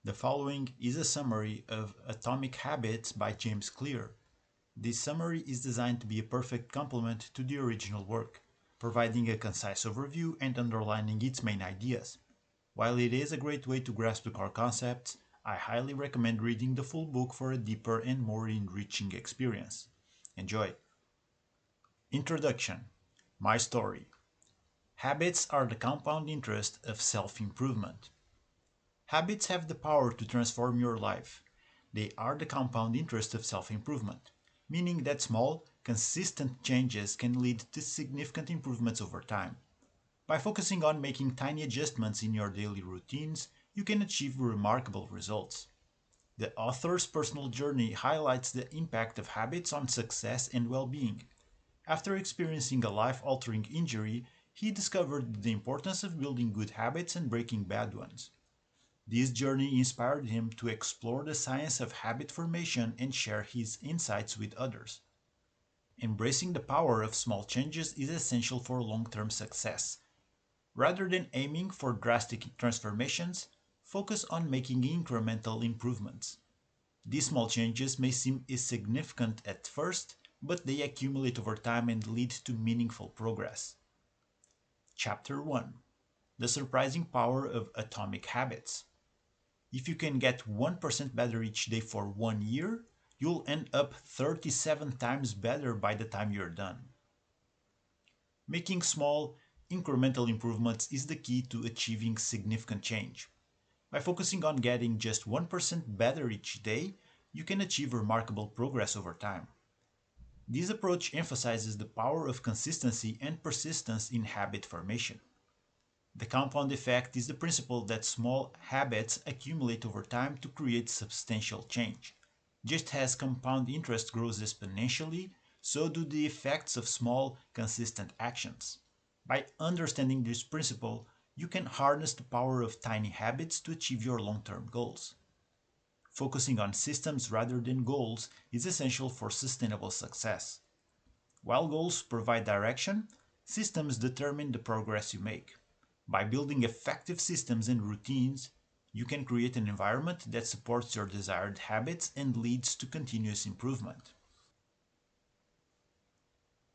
The following is a summary of Atomic Habits by James Clear. This summary is designed to be a perfect complement to the original work, providing a concise overview and underlining its main ideas. While it is a great way to grasp the core concepts, I highly recommend reading the full book for a deeper and more enriching experience. Enjoy! Introduction. My story. Habits are the compound interest of self-improvement. Habits have the power to transform your life. They are the compound interest of self-improvement, meaning that small, consistent changes can lead to significant improvements over time. By focusing on making tiny adjustments in your daily routines, you can achieve remarkable results. The author's personal journey highlights the impact of habits on success and well-being. After experiencing a life-altering injury, he discovered the importance of building good habits and breaking bad ones. This journey inspired him to explore the science of habit formation and share his insights with others. Embracing the power of small changes is essential for long-term success. Rather than aiming for drastic transformations, focus on making incremental improvements. These small changes may seem insignificant at first, but they accumulate over time and lead to meaningful progress. Chapter 1. The Surprising Power of Atomic Habits. If you can get 1% better each day for 1 year, you'll end up 37 times better by the time you're done. Making small, incremental improvements is the key to achieving significant change. By focusing on getting just 1% better each day, you can achieve remarkable progress over time. This approach emphasizes the power of consistency and persistence in habit formation. The compound effect is the principle that small habits accumulate over time to create substantial change. Just as compound interest grows exponentially, so do the effects of small, consistent actions. By understanding this principle, you can harness the power of tiny habits to achieve your long-term goals. Focusing on systems rather than goals is essential for sustainable success. While goals provide direction, systems determine the progress you make. By building effective systems and routines, you can create an environment that supports your desired habits and leads to continuous improvement.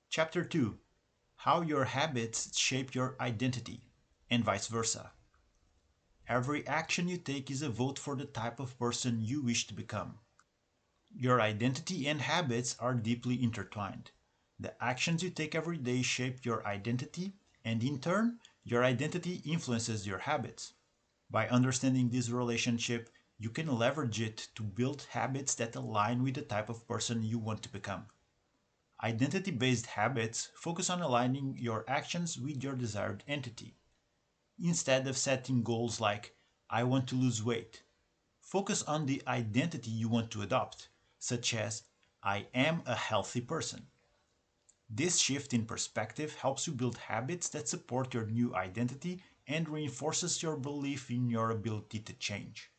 Chapter 2. How your habits shape your identity, and vice versa. Every action you take is a vote for the type of person you wish to become. Your identity and habits are deeply intertwined. The actions you take every day shape your identity, and in turn, your identity influences your habits. By understanding this relationship, you can leverage it to build habits that align with the type of person you want to become. Identity-based habits focus on aligning your actions with your desired entity. Instead of setting goals like, I want to lose weight, focus on the identity you want to adopt, such as, I am a healthy person. This shift in perspective helps you build habits that support your new identity and reinforces your belief in your ability to change.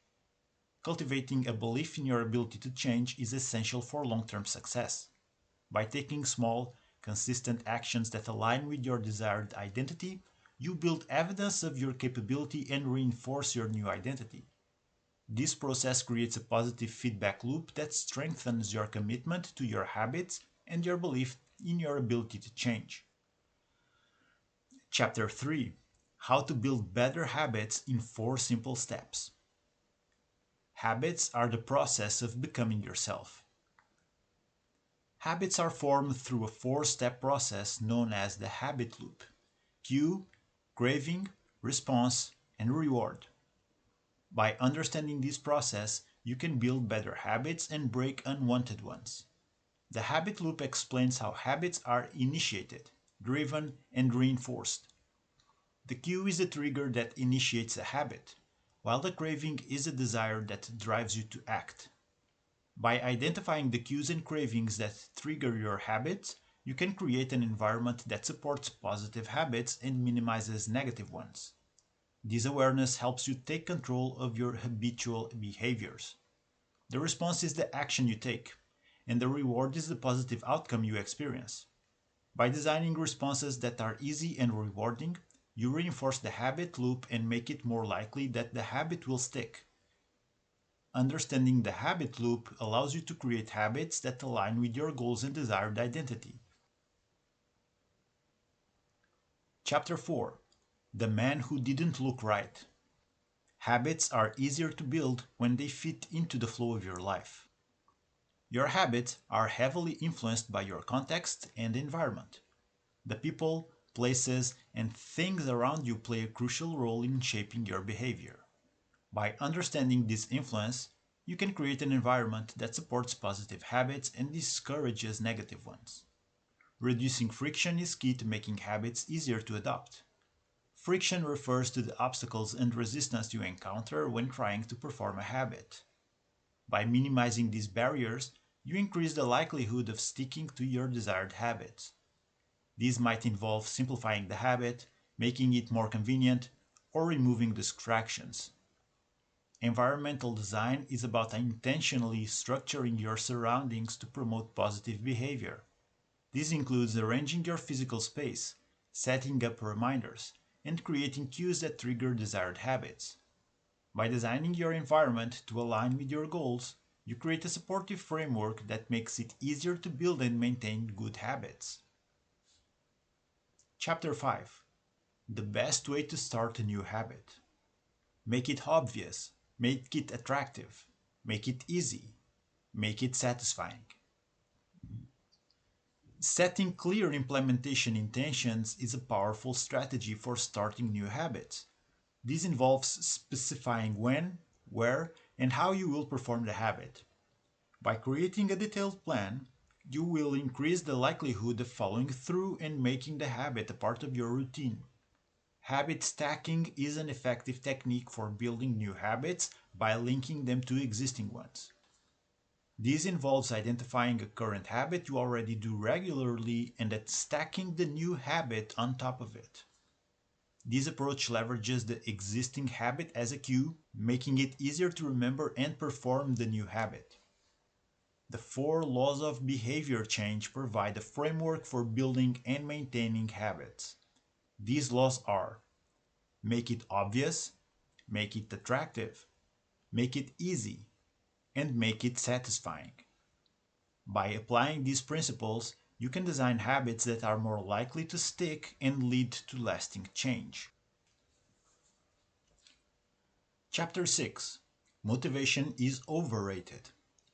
Cultivating a belief in your ability to change is essential for long-term success. By taking small, consistent actions that align with your desired identity, you build evidence of your capability and reinforce your new identity. This process creates a positive feedback loop that strengthens your commitment to your habits and your belief in your ability to change. Chapter 3. How to build better habits in 4 simple steps. Habits are the process of becoming yourself. Habits are formed through a 4-step process known as the habit loop: cue, craving, response, and reward. By understanding this process, you can build better habits and break unwanted ones. The habit loop explains how habits are initiated, driven, and reinforced. The cue is the trigger that initiates a habit, while the craving is a desire that drives you to act. By identifying the cues and cravings that trigger your habits, you can create an environment that supports positive habits and minimizes negative ones. This awareness helps you take control of your habitual behaviors. The response is the action you take, and the reward is the positive outcome you experience. By designing responses that are easy and rewarding, you reinforce the habit loop and make it more likely that the habit will stick. Understanding the habit loop allows you to create habits that align with your goals and desired identity. Chapter 4: The Man Who Didn't Look Right. Habits are easier to build when they fit into the flow of your life. Your habits are heavily influenced by your context and environment. The people, places, and things around you play a crucial role in shaping your behavior. By understanding this influence, you can create an environment that supports positive habits and discourages negative ones. Reducing friction is key to making habits easier to adopt. Friction refers to the obstacles and resistance you encounter when trying to perform a habit. By minimizing these barriers, you increase the likelihood of sticking to your desired habits. These might involve simplifying the habit, making it more convenient, or removing distractions. Environmental design is about intentionally structuring your surroundings to promote positive behavior. This includes arranging your physical space, setting up reminders, and creating cues that trigger desired habits. By designing your environment to align with your goals, you create a supportive framework that makes it easier to build and maintain good habits. Chapter 5: The Best Way to Start a New Habit. Make it obvious, make it attractive, make it easy, make it satisfying. Setting clear implementation intentions is a powerful strategy for starting new habits. This involves specifying when, where, and how you will perform the habit. By creating a detailed plan, you will increase the likelihood of following through and making the habit a part of your routine. Habit stacking is an effective technique for building new habits by linking them to existing ones. This involves identifying a current habit you already do regularly and then stacking the new habit on top of it. This approach leverages the existing habit as a cue, making it easier to remember and perform the new habit. The four laws of behavior change provide a framework for building and maintaining habits. These laws are: make it obvious, make it attractive, make it easy, and make it satisfying. By applying these principles, you can design habits that are more likely to stick and lead to lasting change. Chapter 6: Motivation is overrated.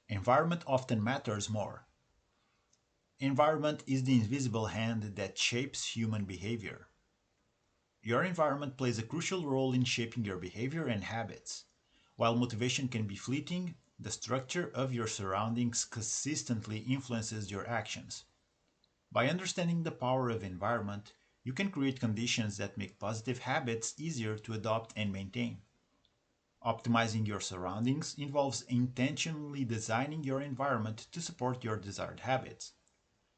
Environment often matters more. Environment is the invisible hand that shapes human behavior. Your environment plays a crucial role in shaping your behavior and habits. While motivation can be fleeting, the structure of your surroundings consistently influences your actions. By understanding the power of environment, you can create conditions that make positive habits easier to adopt and maintain. Optimizing your surroundings involves intentionally designing your environment to support your desired habits.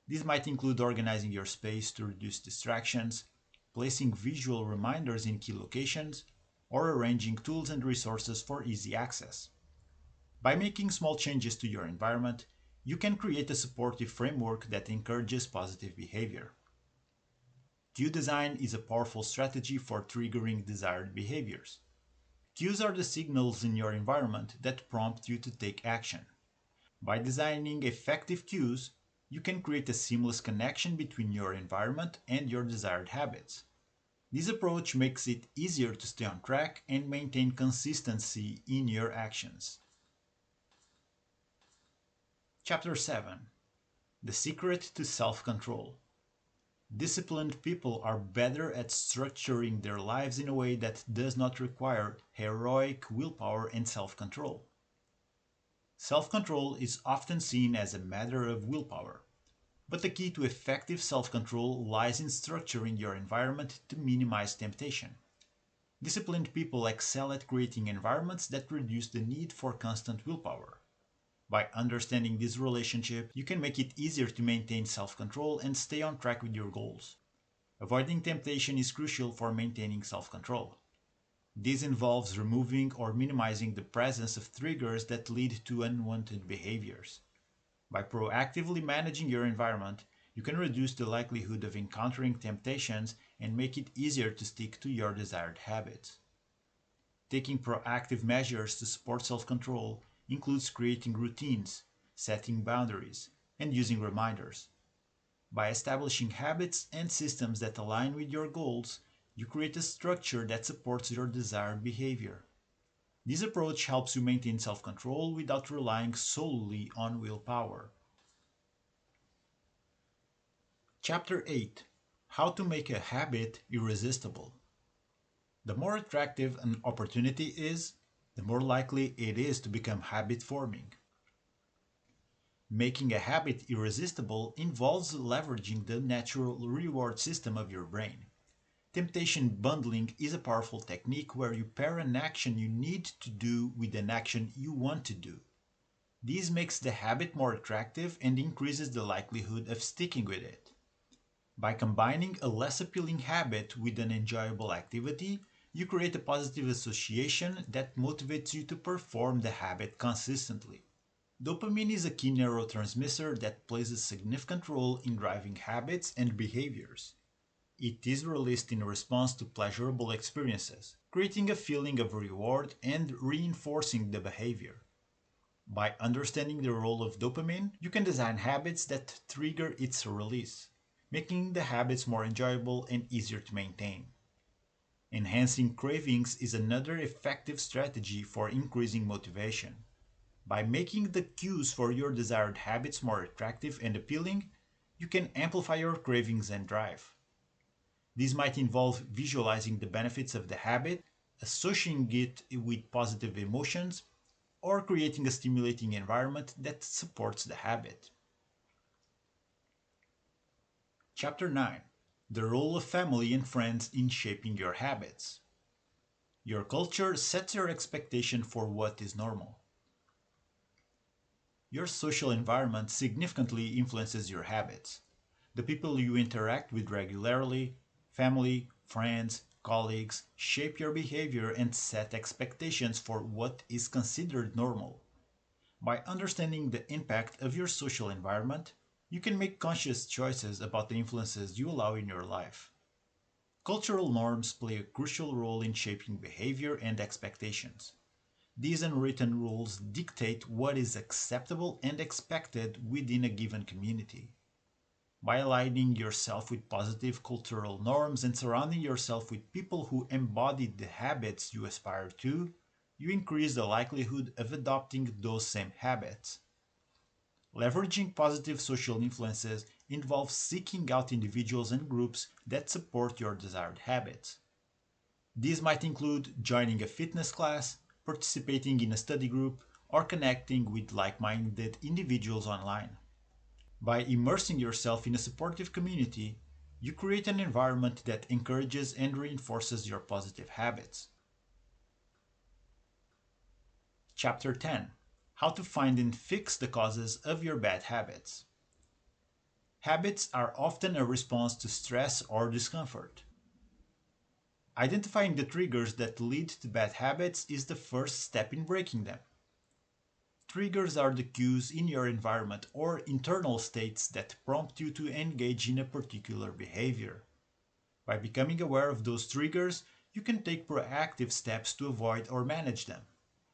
This might include organizing your space to reduce distractions, placing visual reminders in key locations, or arranging tools and resources for easy access. By making small changes to your environment, you can create a supportive framework that encourages positive behavior. Cue design is a powerful strategy for triggering desired behaviors. Cues are the signals in your environment that prompt you to take action. By designing effective cues, you can create a seamless connection between your environment and your desired habits. This approach makes it easier to stay on track and maintain consistency in your actions. Chapter 7: The Secret to Self-Control. Disciplined people are better at structuring their lives in a way that does not require heroic willpower and self-control. Self-control is often seen as a matter of willpower, but the key to effective self-control lies in structuring your environment to minimize temptation. Disciplined people excel at creating environments that reduce the need for constant willpower. By understanding this relationship, you can make it easier to maintain self-control and stay on track with your goals. Avoiding temptation is crucial for maintaining self-control. This involves removing or minimizing the presence of triggers that lead to unwanted behaviors. By proactively managing your environment, you can reduce the likelihood of encountering temptations and make it easier to stick to your desired habits. Taking proactive measures to support self-control includes creating routines, setting boundaries, and using reminders. By establishing habits and systems that align with your goals, you create a structure that supports your desired behavior. This approach helps you maintain self control without relying solely on willpower. Chapter 8: How to Make a Habit Irresistible. The more attractive an opportunity is, the more likely it is to become habit forming. Making a habit irresistible involves leveraging the natural reward system of your brain. Temptation bundling is a powerful technique where you pair an action you need to do with an action you want to do. This makes the habit more attractive and increases the likelihood of sticking with it. By combining a less appealing habit with an enjoyable activity, you create a positive association that motivates you to perform the habit consistently. Dopamine is a key neurotransmitter that plays a significant role in driving habits and behaviors. It is released in response to pleasurable experiences, creating a feeling of reward and reinforcing the behavior. By understanding the role of dopamine, you can design habits that trigger its release, making the habits more enjoyable and easier to maintain. Enhancing cravings is another effective strategy for increasing motivation. By making the cues for your desired habits more attractive and appealing, you can amplify your cravings and drive. This might involve visualizing the benefits of the habit, associating it with positive emotions, or creating a stimulating environment that supports the habit. Chapter 9: The Role of Family and Friends in Shaping Your Habits. Your culture sets your expectation for what is normal. Your social environment significantly influences your habits. The people you interact with regularly, family, friends, colleagues, shape your behavior and set expectations for what is considered normal. By understanding the impact of your social environment, you can make conscious choices about the influences you allow in your life. Cultural norms play a crucial role in shaping behavior and expectations. These unwritten rules dictate what is acceptable and expected within a given community. By aligning yourself with positive cultural norms and surrounding yourself with people who embody the habits you aspire to, you increase the likelihood of adopting those same habits. Leveraging positive social influences involves seeking out individuals and groups that support your desired habits. These might include joining a fitness class, participating in a study group, or connecting with like minded individuals online. By immersing yourself in a supportive community, you create an environment that encourages and reinforces your positive habits. Chapter 10: How to Find and Fix the Causes of Your Bad Habits. Habits are often a response to stress or discomfort. Identifying the triggers that lead to bad habits is the first step in breaking them. Triggers are the cues in your environment or internal states that prompt you to engage in a particular behavior. By becoming aware of those triggers, you can take proactive steps to avoid or manage them,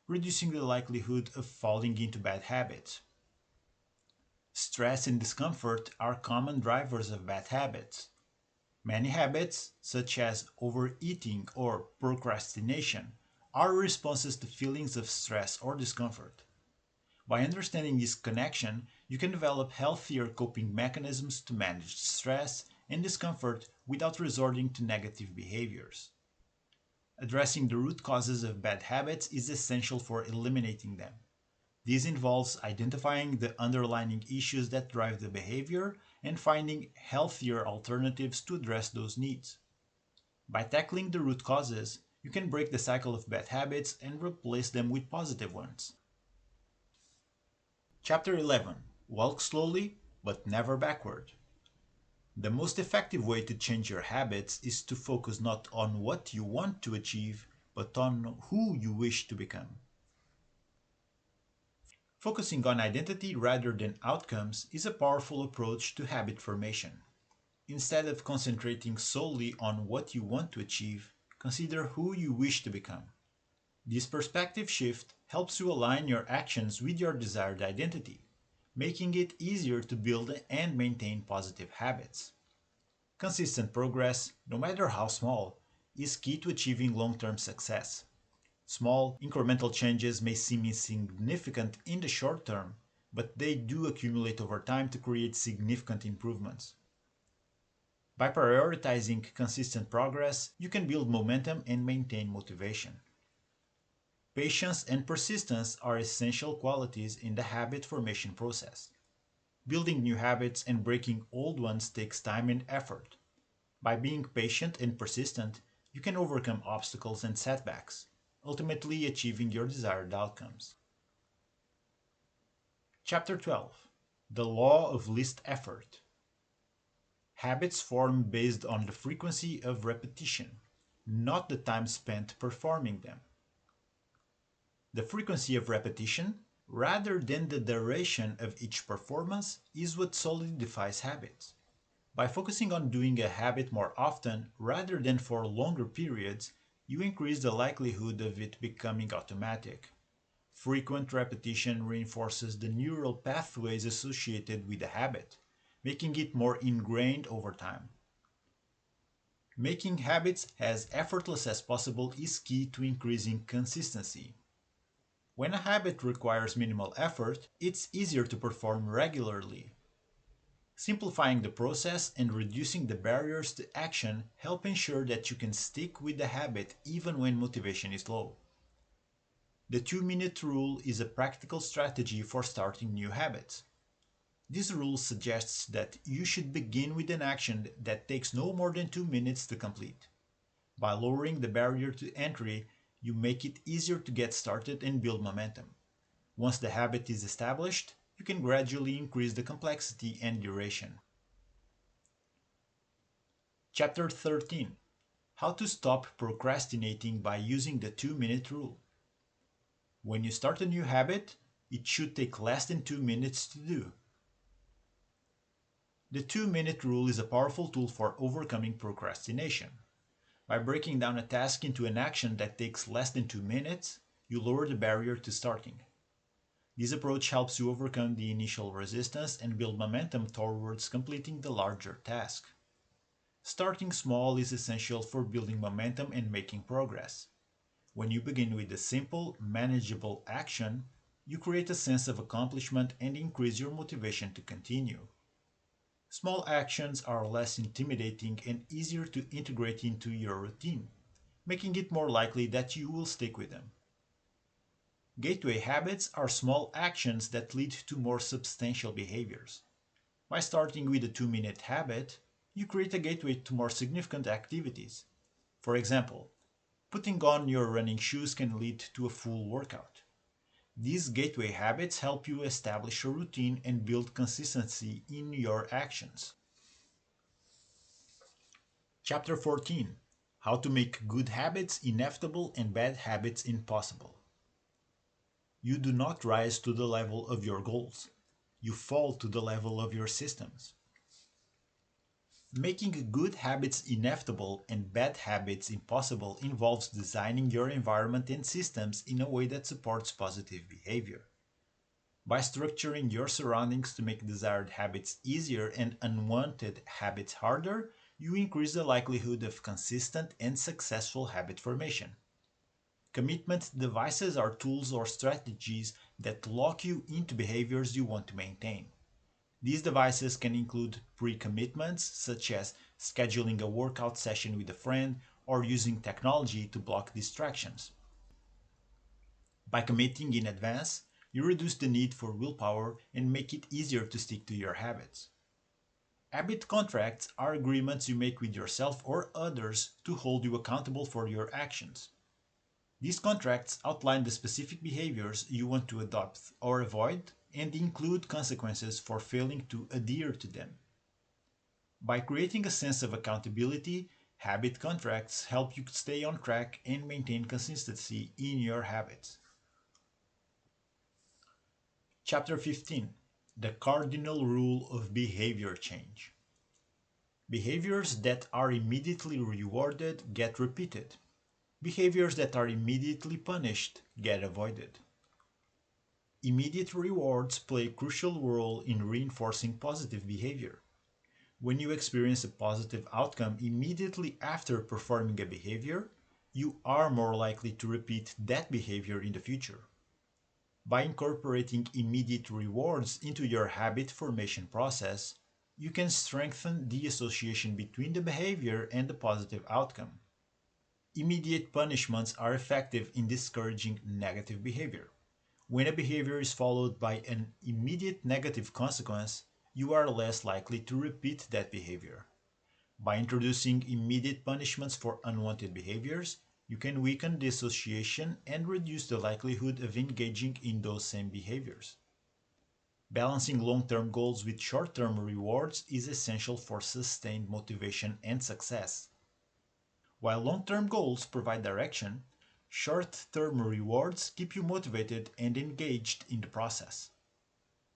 reducing the likelihood of falling into bad habits. Stress and discomfort are common drivers of bad habits. Many habits, such as overeating or procrastination, are responses to feelings of stress or discomfort. By understanding this connection, you can develop healthier coping mechanisms to manage stress and discomfort without resorting to negative behaviors. Addressing the root causes of bad habits is essential for eliminating them. This involves identifying the underlying issues that drive the behavior and finding healthier alternatives to address those needs. By tackling the root causes, you can break the cycle of bad habits and replace them with positive ones. Chapter 11: Walk slowly, but never backward. The most effective way to change your habits is to focus not on what you want to achieve, but on who you wish to become. Focusing on identity rather than outcomes is a powerful approach to habit formation. Instead of concentrating solely on what you want to achieve, consider who you wish to become. This perspective shift helps you align your actions with your desired identity, making it easier to build and maintain positive habits. Consistent progress, no matter how small, is key to achieving long term success. Small, incremental changes may seem insignificant in the short term, but they do accumulate over time to create significant improvements. By prioritizing consistent progress, you can build momentum and maintain motivation. Patience and persistence are essential qualities in the habit formation process. Building new habits and breaking old ones takes time and effort. By being patient and persistent, you can overcome obstacles and setbacks, ultimately achieving your desired outcomes. Chapter 12: The Law of Least Effort. Habits form based on the frequency of repetition, not the time spent performing them. The frequency of repetition, rather than the duration of each performance, is what solidifies habits. By focusing on doing a habit more often rather than for longer periods, you increase the likelihood of it becoming automatic. Frequent repetition reinforces the neural pathways associated with the habit, making it more ingrained over time. Making habits as effortless as possible is key to increasing consistency. When a habit requires minimal effort, it's easier to perform regularly. Simplifying the process and reducing the barriers to action help ensure that you can stick with the habit even when motivation is low. The 2-minute rule is a practical strategy for starting new habits. This rule suggests that you should begin with an action that takes no more than 2 minutes to complete. By lowering the barrier to entry, you make it easier to get started and build momentum. Once the habit is established, you can gradually increase the complexity and duration. Chapter 13: How to Stop Procrastinating by Using the 2-minute Rule. When you start a new habit, it should take less than 2 minutes to do. The 2-minute rule is a powerful tool for overcoming procrastination. By breaking down a task into an action that takes less than 2 minutes, you lower the barrier to starting. This approach helps you overcome the initial resistance and build momentum towards completing the larger task. Starting small is essential for building momentum and making progress. When you begin with a simple, manageable action, you create a sense of accomplishment and increase your motivation to continue. Small actions are less intimidating and easier to integrate into your routine, making it more likely that you will stick with them. Gateway habits are small actions that lead to more substantial behaviors. By starting with a 2-minute habit, you create a gateway to more significant activities. For example, putting on your running shoes can lead to a full workout. These gateway habits help you establish a routine and build consistency in your actions. Chapter 14: How to Make Good Habits Inevitable and Bad Habits Impossible. You do not rise to the level of your goals. You fall to the level of your systems. Making good habits inevitable and bad habits impossible involves designing your environment and systems in a way that supports positive behavior. By structuring your surroundings to make desired habits easier and unwanted habits harder, you increase the likelihood of consistent and successful habit formation. Commitment devices are tools or strategies that lock you into behaviors you want to maintain. These devices can include pre-commitments, such as scheduling a workout session with a friend or using technology to block distractions. By committing in advance, you reduce the need for willpower and make it easier to stick to your habits. Habit contracts are agreements you make with yourself or others to hold you accountable for your actions. These contracts outline the specific behaviors you want to adopt or avoid and include consequences for failing to adhere to them. By creating a sense of accountability, habit contracts help you stay on track and maintain consistency in your habits. Chapter 15: The Cardinal Rule of Behavior Change. Behaviors that are immediately rewarded get repeated. Behaviors that are immediately punished get avoided. Immediate rewards play a crucial role in reinforcing positive behavior. When you experience a positive outcome immediately after performing a behavior, you are more likely to repeat that behavior in the future. By incorporating immediate rewards into your habit formation process, you can strengthen the association between the behavior and the positive outcome. Immediate punishments are effective in discouraging negative behavior. When a behavior is followed by an immediate negative consequence, you are less likely to repeat that behavior. By introducing immediate punishments for unwanted behaviors, you can weaken the association and reduce the likelihood of engaging in those same behaviors. Balancing long term goals with short term rewards is essential for sustained motivation and success. While long term goals provide direction, short term rewards keep you motivated and engaged in the process.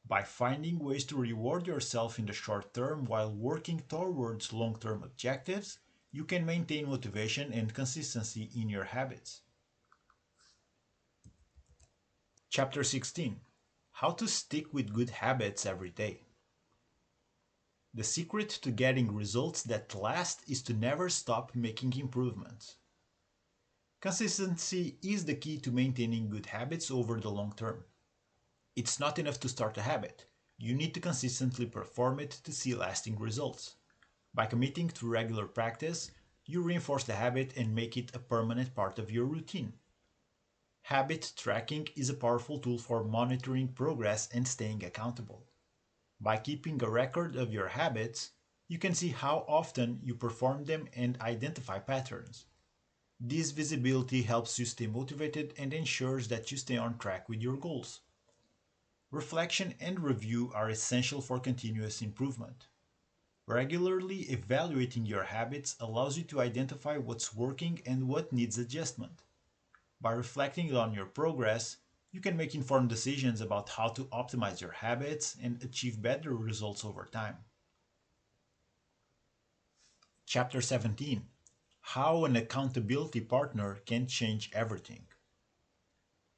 By finding ways to reward yourself in the short term while working towards long term objectives, you can maintain motivation and consistency in your habits. Chapter 16: How to Stick with Good Habits Every Day. The secret to getting results that last is to never stop making improvements. Consistency is the key to maintaining good habits over the long term. It's not enough to start a habit. You need to consistently perform it to see lasting results. By committing to regular practice, you reinforce the habit and make it a permanent part of your routine. Habit tracking is a powerful tool for monitoring progress and staying accountable. By keeping a record of your habits, you can see how often you perform them and identify patterns. This visibility helps you stay motivated and ensures that you stay on track with your goals. Reflection and review are essential for continuous improvement. Regularly evaluating your habits allows you to identify what's working and what needs adjustment. By reflecting on your progress, you can make informed decisions about how to optimize your habits and achieve better results over time. Chapter 17: How an accountability partner can change everything.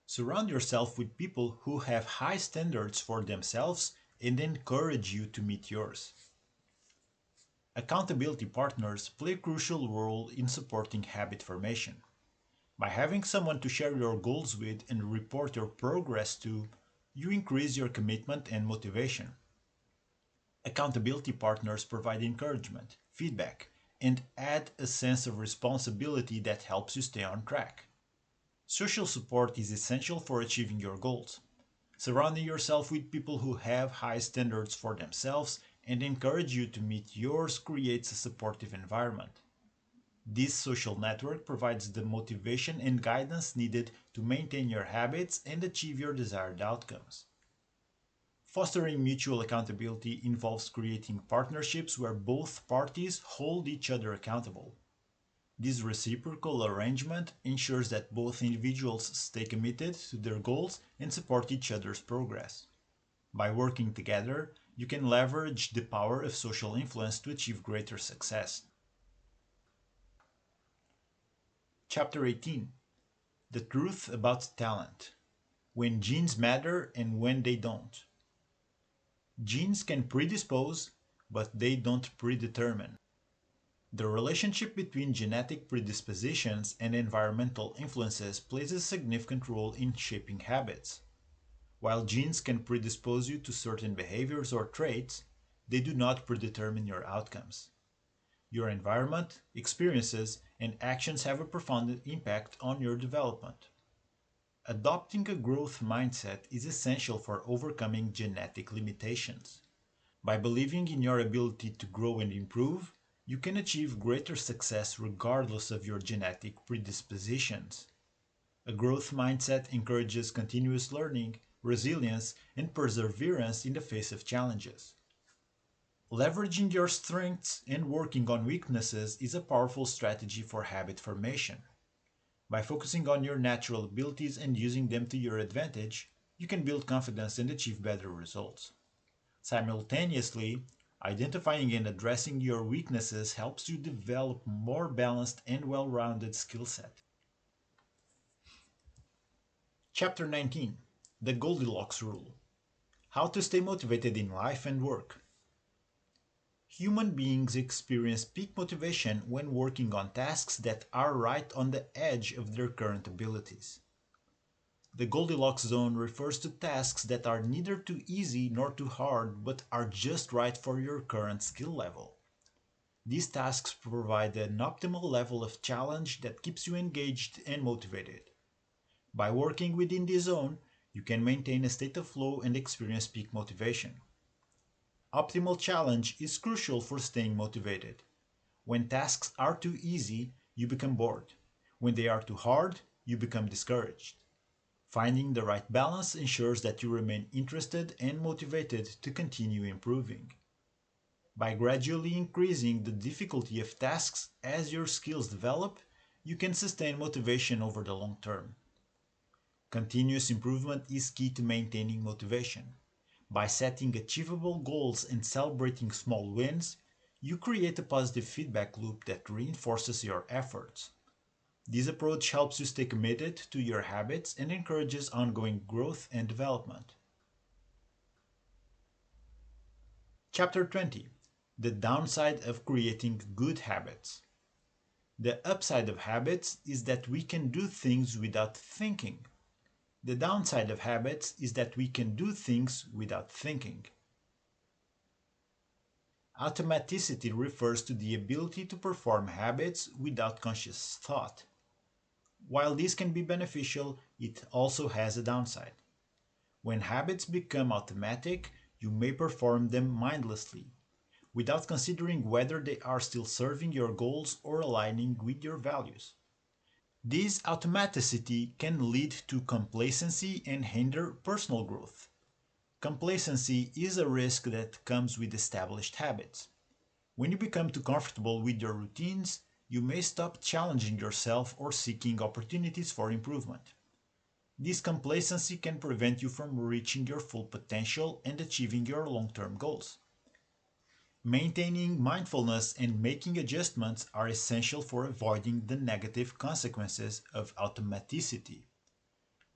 Surround yourself with people who have high standards for themselves and encourage you to meet yours. Accountability partners play a crucial role in supporting habit formation. By having someone to share your goals with and report your progress to, you increase your commitment and motivation. Accountability partners provide encouragement, feedback, and add a sense of responsibility that helps you stay on track. Social support is essential for achieving your goals. Surrounding yourself with people who have high standards for themselves and encourage you to meet yours creates a supportive environment. This social network provides the motivation and guidance needed to maintain your habits and achieve your desired outcomes. Fostering mutual accountability involves creating partnerships where both parties hold each other accountable. This reciprocal arrangement ensures that both individuals stay committed to their goals and support each other's progress. By working together, you can leverage the power of social influence to achieve greater success. Chapter 18: The Truth About Talent. When Genes Matter and When They Don't. Genes can predispose, but they don't predetermine. The relationship between genetic predispositions and environmental influences plays a significant role in shaping habits. While genes can predispose you to certain behaviors or traits, they do not predetermine your outcomes. Your environment, experiences, and actions have a profound impact on your development. Adopting a growth mindset is essential for overcoming genetic limitations. By believing in your ability to grow and improve, you can achieve greater success regardless of your genetic predispositions. A growth mindset encourages continuous learning, resilience, and perseverance in the face of challenges. Leveraging your strengths and working on weaknesses is a powerful strategy for habit formation. By focusing on your natural abilities and using them to your advantage, you can build confidence and achieve better results. Simultaneously, identifying and addressing your weaknesses helps you develop more balanced and well-rounded skill set. Chapter 19: The Goldilocks Rule: How to Stay Motivated in Life and Work. Human beings experience peak motivation when working on tasks that are right on the edge of their current abilities. The Goldilocks zone refers to tasks that are neither too easy nor too hard but are just right for your current skill level. These tasks provide an optimal level of challenge that keeps you engaged and motivated. By working within this zone, you can maintain a state of flow and experience peak motivation. Optimal challenge is crucial for staying motivated. When tasks are too easy, you become bored. When they are too hard, you become discouraged. Finding the right balance ensures that you remain interested and motivated to continue improving. By gradually increasing the difficulty of tasks as your skills develop, you can sustain motivation over the long term. Continuous improvement is key to maintaining motivation. By setting achievable goals and celebrating small wins, you create a positive feedback loop that reinforces your efforts. This approach helps you stay committed to your habits and encourages ongoing growth and development. Chapter 20: The Downside of Creating Good Habits. The upside of habits is that we can do things without thinking. The downside of habits is that we can do things without thinking. Automaticity refers to the ability to perform habits without conscious thought. While this can be beneficial, it also has a downside. When habits become automatic, you may perform them mindlessly, without considering whether they are still serving your goals or aligning with your values. This automaticity can lead to complacency and hinder personal growth. Complacency is a risk that comes with established habits. When you become too comfortable with your routines, you may stop challenging yourself or seeking opportunities for improvement. This complacency can prevent you from reaching your full potential and achieving your long term goals. Maintaining mindfulness and making adjustments are essential for avoiding the negative consequences of automaticity.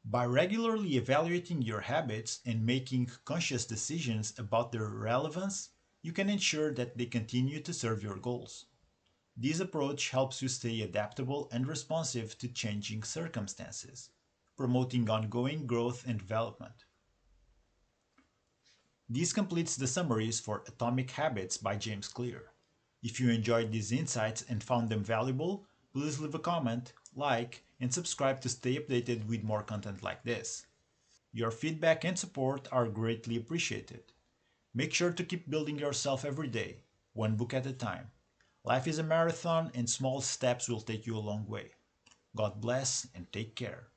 By regularly evaluating your habits and making conscious decisions about their relevance, you can ensure that they continue to serve your goals. This approach helps you stay adaptable and responsive to changing circumstances, promoting ongoing growth and development. This completes the summaries for Atomic Habits by James Clear. If you enjoyed these insights and found them valuable, please leave a comment, like, and subscribe to stay updated with more content like this. Your feedback and support are greatly appreciated. Make sure to keep building yourself every day, one book at a time. Life is a marathon and small steps will take you a long way. God bless and take care.